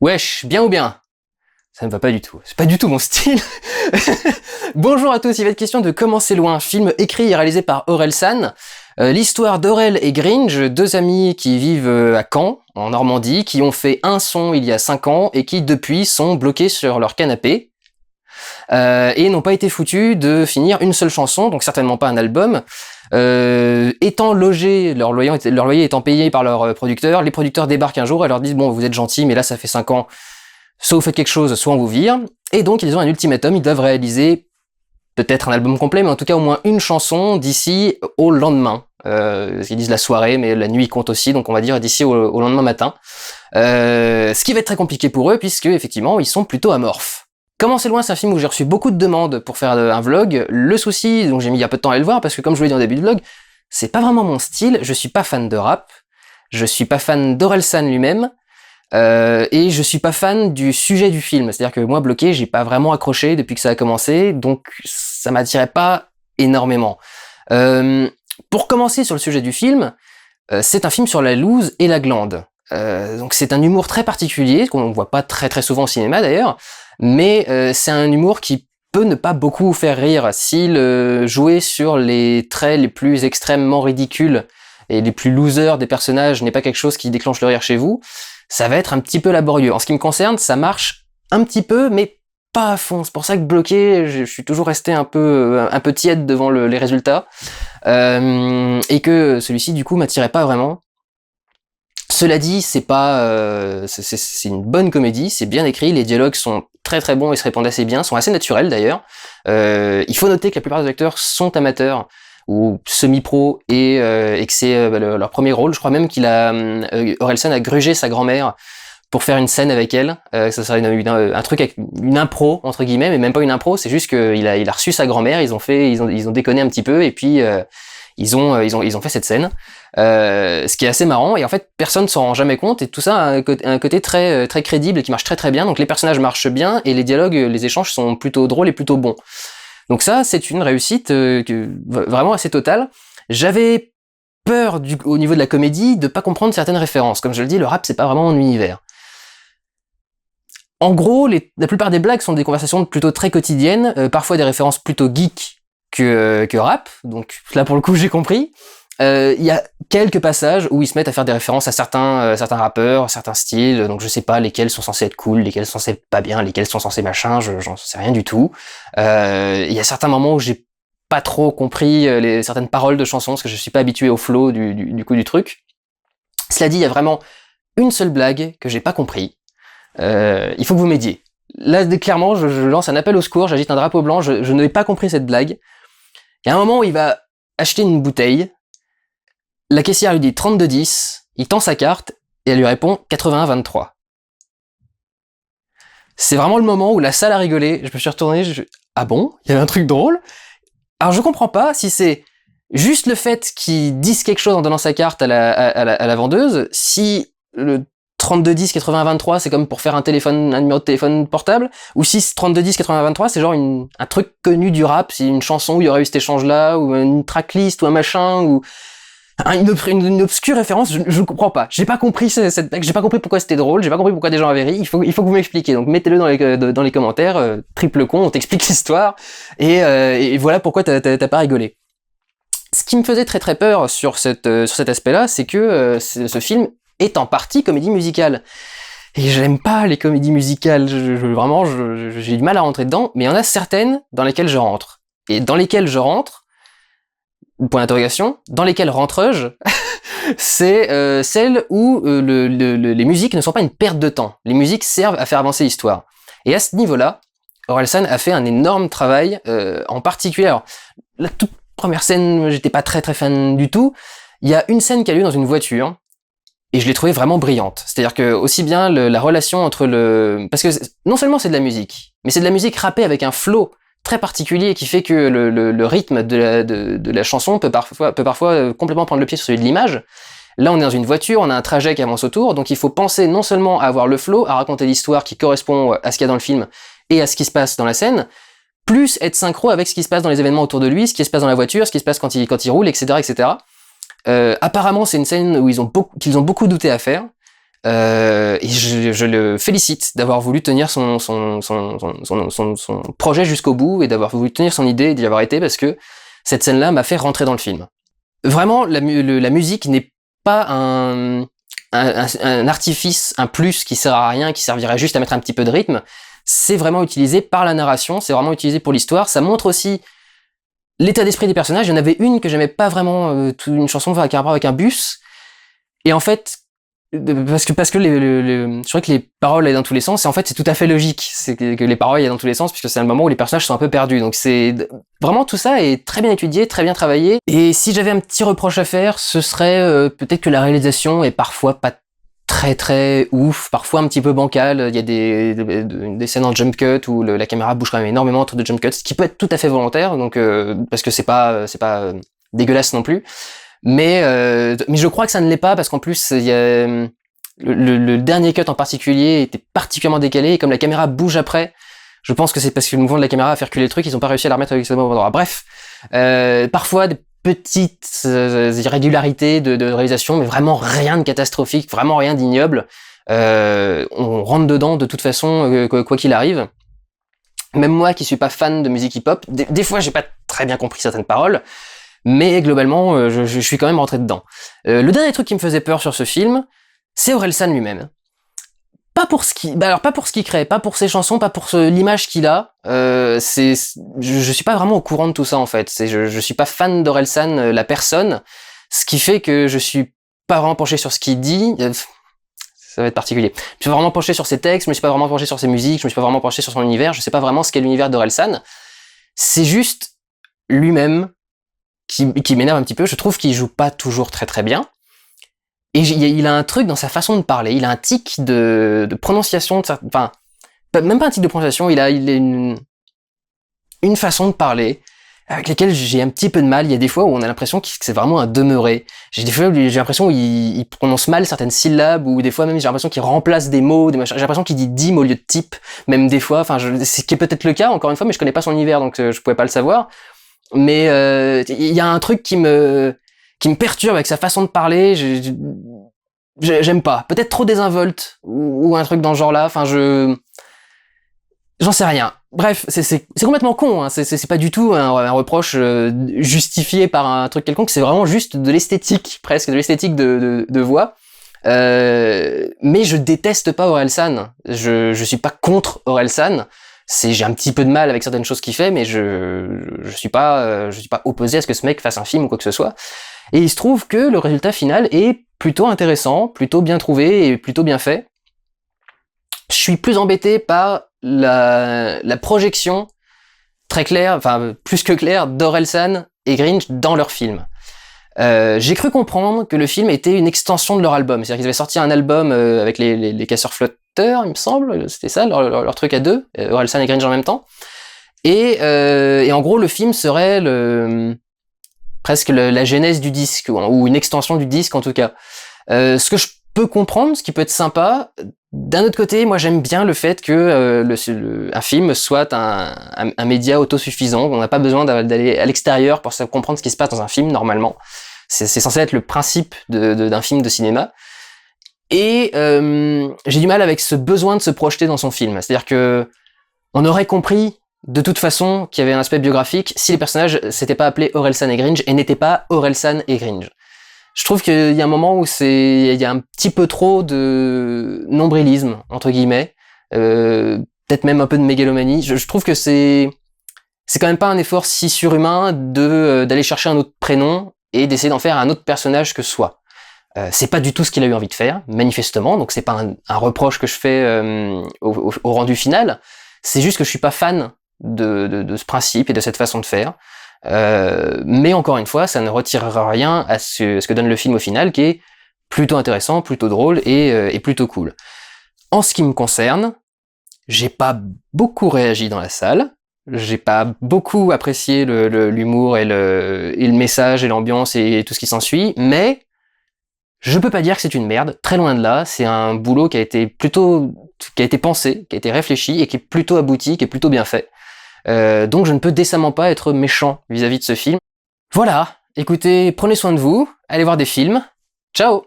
Wesh, bien ou bien? Ça me va pas du tout. C'est pas du tout mon style. Bonjour à tous, il va être question de Comment c'est loin, film écrit et réalisé par Orelsan. L'histoire d'Aurel et Gringe, deux amis qui vivent à Caen, en Normandie, qui ont fait un son il y a 5 ans et qui depuis sont bloqués sur leur canapé. Et n'ont pas été foutus de finir une seule chanson, donc certainement pas un album. Étant logés, leur loyer étant payé par leur producteur, les producteurs débarquent un jour et leur disent bon, vous êtes gentils, mais là ça fait 5 ans, soit vous faites quelque chose, soit on vous vire. Et donc ils ont un ultimatum, ils doivent réaliser peut-être un album complet, mais en tout cas au moins une chanson d'ici au lendemain. Ils disent la soirée, mais la nuit compte aussi, donc on va dire d'ici au lendemain matin. Ce qui va être très compliqué pour eux, puisque effectivement ils sont plutôt amorphes. Comment c'est loin, c'est un film où j'ai reçu beaucoup de demandes pour faire un vlog. Le souci, donc j'ai mis un peu de temps à le voir, parce que comme je vous l'ai dit en début de vlog, c'est pas vraiment mon style, je suis pas fan de rap, je suis pas fan d'Orelsan lui-même, et je suis pas fan du sujet du film. C'est-à-dire que moi, bloqué, j'ai pas vraiment accroché depuis que ça a commencé, donc ça m'attirait pas énormément. Pour commencer sur le sujet du film, c'est un film sur la loose et la glande. Donc c'est un humour très particulier, qu'on voit pas très très souvent au cinéma d'ailleurs, mais c'est un humour qui peut ne pas beaucoup vous faire rire s'il jouait sur les traits les plus extrêmement ridicules et les plus losers des personnages n'est pas quelque chose qui déclenche le rire chez vous. Ça va être un petit peu laborieux. En ce qui me concerne, ça marche un petit peu, mais pas à fond. C'est pour ça que bloqué, je suis toujours resté un peu tiède devant les résultats, et que celui-ci du coup m'attirait pas vraiment. Cela dit, c'est une bonne comédie, c'est bien écrit, les dialogues sont très très bons et se répondent assez bien, sont assez naturels d'ailleurs. Il faut noter que la plupart des acteurs sont amateurs ou semi-pro et que c'est leur premier rôle. Je crois même Orelsan a grugé sa grand-mère pour faire une scène avec elle. Ça serait un truc avec une impro entre guillemets, mais même pas une impro, c'est juste qu'il a reçu sa grand-mère, ils ont déconné un petit peu et puis ils ont fait cette scène. Ce qui est assez marrant, et en fait personne s'en rend jamais compte, et tout ça a un côté très très crédible et qui marche très très bien. Donc les personnages marchent bien et les dialogues, les échanges sont plutôt drôles et plutôt bons. Donc ça, c'est une réussite vraiment assez totale. J'avais peur au niveau de la comédie de pas comprendre certaines références. Comme je le dis, le rap c'est pas vraiment mon univers. En gros, la plupart des blagues sont des conversations plutôt très quotidiennes, parfois des références plutôt geek que rap. Donc là pour le coup j'ai compris. Il y a quelques passages où ils se mettent à faire des références à certains rappeurs, certains styles, donc je sais pas lesquels sont censés être cool, lesquels sont censés être pas bien, lesquels sont censés machin, j'en sais rien du tout. Il y a certains moments où j'ai pas trop compris certaines paroles de chansons, parce que je suis pas habitué au flow du coup du truc. Cela dit, il y a vraiment une seule blague que j'ai pas compris. Il faut que vous m'aidiez. Là, clairement, je lance un appel au secours, j'agite un drapeau blanc, je n'ai pas compris cette blague. Il y a un moment où il va acheter une bouteille, la caissière lui dit 32,10, il tend sa carte et elle lui répond 81,23. C'est vraiment le moment où la salle a rigolé, je me suis retourné, ah bon, il y avait un truc drôle? Alors je comprends pas si c'est juste le fait qu'ils disent quelque chose en donnant sa carte à la vendeuse, si le 32,10, 81,23 c'est comme pour faire un numéro de téléphone portable, ou si 32,10, 81,23 c'est genre un truc connu du rap, c'est une chanson où il y aurait eu cet échange là, ou une tracklist, ou un machin, ou une obscure référence, je comprends pas. J'ai pas compris cette blague, j'ai pas compris pourquoi c'était drôle, j'ai pas compris pourquoi des gens avaient ri. Il faut que vous m'expliquiez. Donc mettez-le dans les commentaires, triple con, on t'explique l'histoire, et voilà pourquoi t'as pas rigolé. Ce qui me faisait très très peur sur cet aspect-là, c'est que ce film est en partie comédie musicale. Et j'aime pas les comédies musicales, vraiment j'ai du mal à rentrer dedans, mais il y en a certaines dans lesquelles je rentre. Et dans lesquelles je rentre, point d'interrogation, dans lesquelles rentre-je, c'est celles où les musiques ne sont pas une perte de temps. Les musiques servent à faire avancer l'histoire. Et à ce niveau-là, Orelsan a fait un énorme travail, en particulier. Alors, la toute première scène, j'étais pas très très fan du tout. Il y a une scène qui a lieu dans une voiture, et je l'ai trouvée vraiment brillante. C'est-à-dire que aussi bien la relation entre parce que non seulement c'est de la musique, mais c'est de la musique rappée avec un flow très particulier qui fait que le rythme de la chanson peut parfois complètement prendre le pied sur celui de l'image. Là, on est dans une voiture, on a un trajet qui avance autour, donc il faut penser non seulement à avoir le flow, à raconter l'histoire qui correspond à ce qu'il y a dans le film et à ce qui se passe dans la scène, plus être synchro avec ce qui se passe dans les événements autour de lui, ce qui se passe dans la voiture, ce qui se passe quand il roule, etc., etc. Apparemment, c'est une scène où qu'ils ont beaucoup douté à faire. Et je le félicite d'avoir voulu tenir son projet jusqu'au bout et d'avoir voulu tenir son idée et d'y avoir été, parce que cette scène-là m'a fait rentrer dans le film. Vraiment, la musique n'est pas un artifice, un plus qui sert à rien, qui servirait juste à mettre un petit peu de rythme. C'est vraiment utilisé par la narration, c'est vraiment utilisé pour l'histoire. Ça montre aussi l'état d'esprit des personnages. Il y en avait une que j'aimais pas vraiment, une chanson avec un rapport avec un bus. Et en fait, parce que je trouvais que les paroles allaient dans tous les sens, et en fait c'est tout à fait logique, c'est que les paroles aillent dans tous les sens, puisque c'est le moment où les personnages sont un peu perdus. Donc c'est vraiment, tout ça est très bien étudié, très bien travaillé. Et si j'avais un petit reproche à faire, ce serait peut-être que la réalisation est parfois pas très très ouf, parfois un petit peu bancale. Il y a des scènes en jump cut où la caméra bouge quand même énormément entre deux jump cuts, ce qui peut être tout à fait volontaire, donc parce que c'est pas dégueulasse non plus. Mais je crois que ça ne l'est pas, parce qu'en plus il y a le dernier cut en particulier était particulièrement décalé, et comme la caméra bouge après, je pense que c'est parce que le mouvement de la caméra a fait reculer le truc, ils ont pas réussi à la remettre avec ce bon endroit. Bref, parfois des petites irrégularités de réalisation, mais vraiment rien de catastrophique, vraiment rien d'ignoble. On rentre dedans de toute façon, quoi qu'il arrive. Même moi qui suis pas fan de musique hip-hop, des fois j'ai pas très bien compris certaines paroles, mais globalement, je suis quand même rentré dedans. Le dernier truc qui me faisait peur sur ce film, c'est Orelsan lui-même. Pas pour ce qu'il crée, pas pour ses chansons, pas pour l'image qu'il a. Je suis pas vraiment au courant de tout ça en fait. Je suis pas fan d'Orelsan, la personne, ce qui fait que je suis pas vraiment penché sur ce qu'il dit. Ça va être particulier. Je me suis pas vraiment penché sur ses textes, je me suis pas vraiment penché sur ses musiques, je me suis pas vraiment penché sur son univers. Je sais pas vraiment ce qu'est l'univers d'Orelsan. C'est juste lui-même qui m'énerve un petit peu. Je trouve qu'il joue pas toujours très très bien. Et il a un truc dans sa façon de parler. Il a un tic de prononciation, enfin, même pas un tic de prononciation, il a une façon de parler avec laquelle j'ai un petit peu de mal. Il y a des fois où on a l'impression que c'est vraiment un demeuré. J'ai l'impression qu'il prononce mal certaines syllabes, ou des fois même j'ai l'impression qu'il remplace des mots, j'ai l'impression qu'il dit dîme au lieu de type, même des fois. Enfin, c'est qui est peut-être le cas, encore une fois, mais je connais pas son univers, donc je pouvais pas le savoir. Mais il y a un truc qui me perturbe avec sa façon de parler. J'aime pas. Peut-être trop désinvolte ou un truc dans ce genre-là. Enfin, j'en sais rien. Bref, c'est complètement con. Hein. C'est pas du tout un reproche justifié par un truc quelconque. C'est vraiment juste de l'esthétique, presque de l'esthétique de voix. Mais je déteste pas Orelsan. Je suis pas contre Orelsan. J'ai un petit peu de mal avec certaines choses qu'il fait, mais je suis pas opposé à ce que ce mec fasse un film ou quoi que ce soit. Et il se trouve que le résultat final est plutôt intéressant, plutôt bien trouvé et plutôt bien fait. Je suis plus embêté par la projection très claire, enfin plus que claire, d'Orelsan et Grinch dans leur film. J'ai cru comprendre que le film était une extension de leur album, c'est-à-dire qu'ils avaient sorti un album avec les casseurs flotteurs, il me semble, c'était ça leur truc à deux, Orelsan et Grinch en même temps. Et en gros le film serait presque la genèse du disque, ou une extension du disque en tout cas. Ce que je peux comprendre, ce qui peut être sympa. D'un autre côté, moi j'aime bien le fait que un film soit un média autosuffisant, on n'a pas besoin d'aller à l'extérieur pour comprendre ce qui se passe dans un film normalement. C'est censé être le principe d'un film de cinéma. Et j'ai du mal avec ce besoin de se projeter dans son film. C'est-à-dire que on aurait compris de toute façon qu'il y avait un aspect biographique si les personnages s'étaient pas appelés Orelsan et Grinch et n'étaient pas Orelsan et Grinch. Je trouve qu'il y a un moment où il y a un petit peu trop de nombrilisme, entre guillemets, peut-être même un peu de mégalomanie. Je trouve que c'est quand même pas un effort si surhumain d'aller chercher un autre prénom et d'essayer d'en faire un autre personnage que soi. C'est pas du tout ce qu'il a eu envie de faire, manifestement, donc c'est pas un reproche que je fais au rendu final, c'est juste que je suis pas fan de ce principe et de cette façon de faire. Mais encore une fois, ça ne retirera rien à ce que donne le film au final, qui est plutôt intéressant, plutôt drôle et plutôt cool. En ce qui me concerne, j'ai pas beaucoup réagi dans la salle, j'ai pas beaucoup apprécié l'humour et le message et l'ambiance et tout ce qui s'ensuit, mais je peux pas dire que c'est une merde, très loin de là. C'est un boulot qui a été pensé, qui a été réfléchi et qui est plutôt abouti, qui est plutôt bien fait. Donc je ne peux décemment pas être méchant vis-à-vis de ce film. Voilà, écoutez, prenez soin de vous, allez voir des films. Ciao!